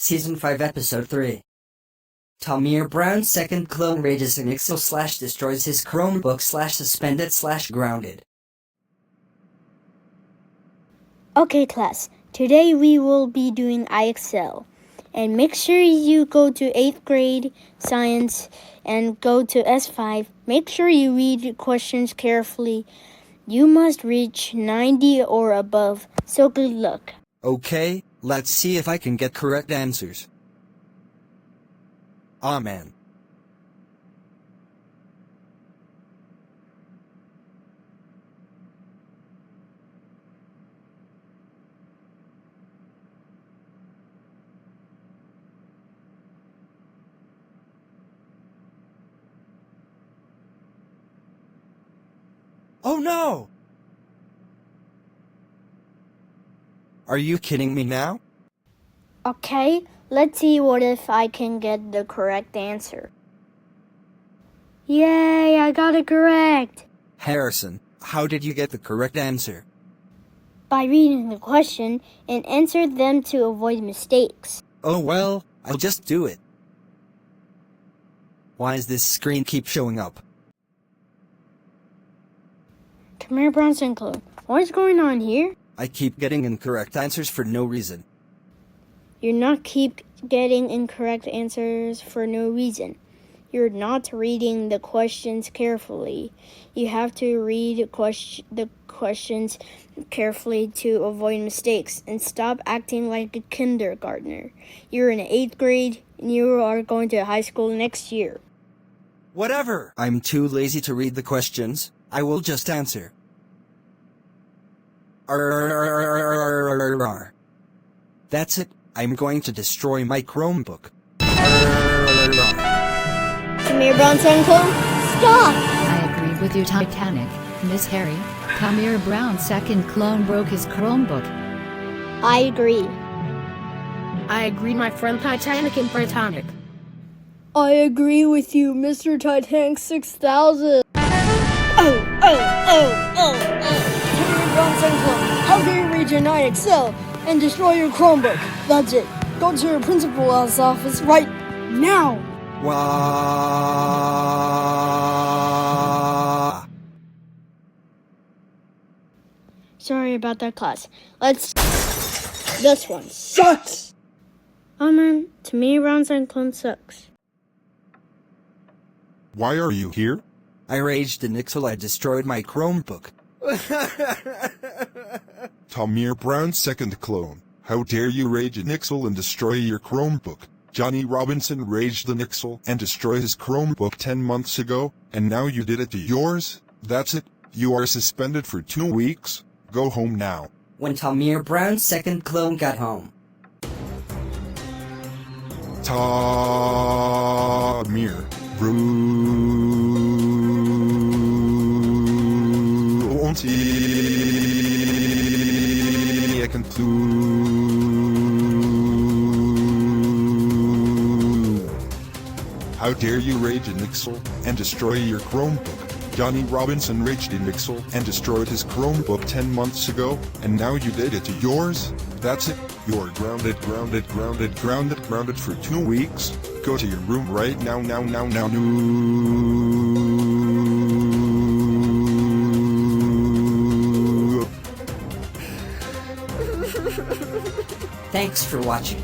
Season 5 Episode 3. Tamir Brown's second clone rages an IXL / destroys his Chromebook / suspended / grounded. Okay class, today we will be doing IXL. And make sure you go to 8th grade science and go to S5. Make sure you read questions carefully. You must reach 90 or above, so good luck. Okay, let's see if I can get correct answers. Amen. Oh no! Are you kidding me now? Okay, let's see what if I can get the correct answer. Yay, I got it correct! Harrison, how did you get the correct answer? By reading the question and answer them to avoid mistakes. Oh well, I'll just do it. Why does this screen keep showing up? Tamir Brown, what is going on here? I keep getting incorrect answers for no reason. You're not keep getting incorrect answers for no reason. You're not reading the questions carefully. You have to read the questions carefully to avoid mistakes and stop acting like a kindergartner. You're in 8th grade and you are going to high school next year. Whatever! I'm too lazy to read the questions. I will just answer. That's it. I'm going to destroy my Chromebook. Tamir Brown, stop! I agree with you, Titanic, Miss Harry. Tamir Brown's second clone broke his Chromebook. I agree. I agree, my friend Titanic and Titanic. I agree with you, Mr. Titanic 6000. Tamir Brown, how can you reach an IXL and destroy your Chromebook? That's it. Go to your principal's office right now. Wah. Sorry about that, class. This one sucks. Oh man, Tamir Brown sucks. Why are you here? I raged in IXL. I destroyed my Chromebook. Tamir Brown's second clone. How dare you rage in IXL and destroy your Chromebook? Johnny Robinson raged in IXL and destroyed his Chromebook 10 months ago, and now you did it to yours? That's it? You are suspended for 2 weeks? Go home now. When Tamir Brown's second clone got home. Tamir Brown. How dare you rage in IXL and destroy your Chromebook? Johnny Robinson raged in IXL and destroyed his Chromebook 10 months ago, and now you did it to yours? That's it? You're grounded for 2 weeks? Go to your room right now. Thanks for watching.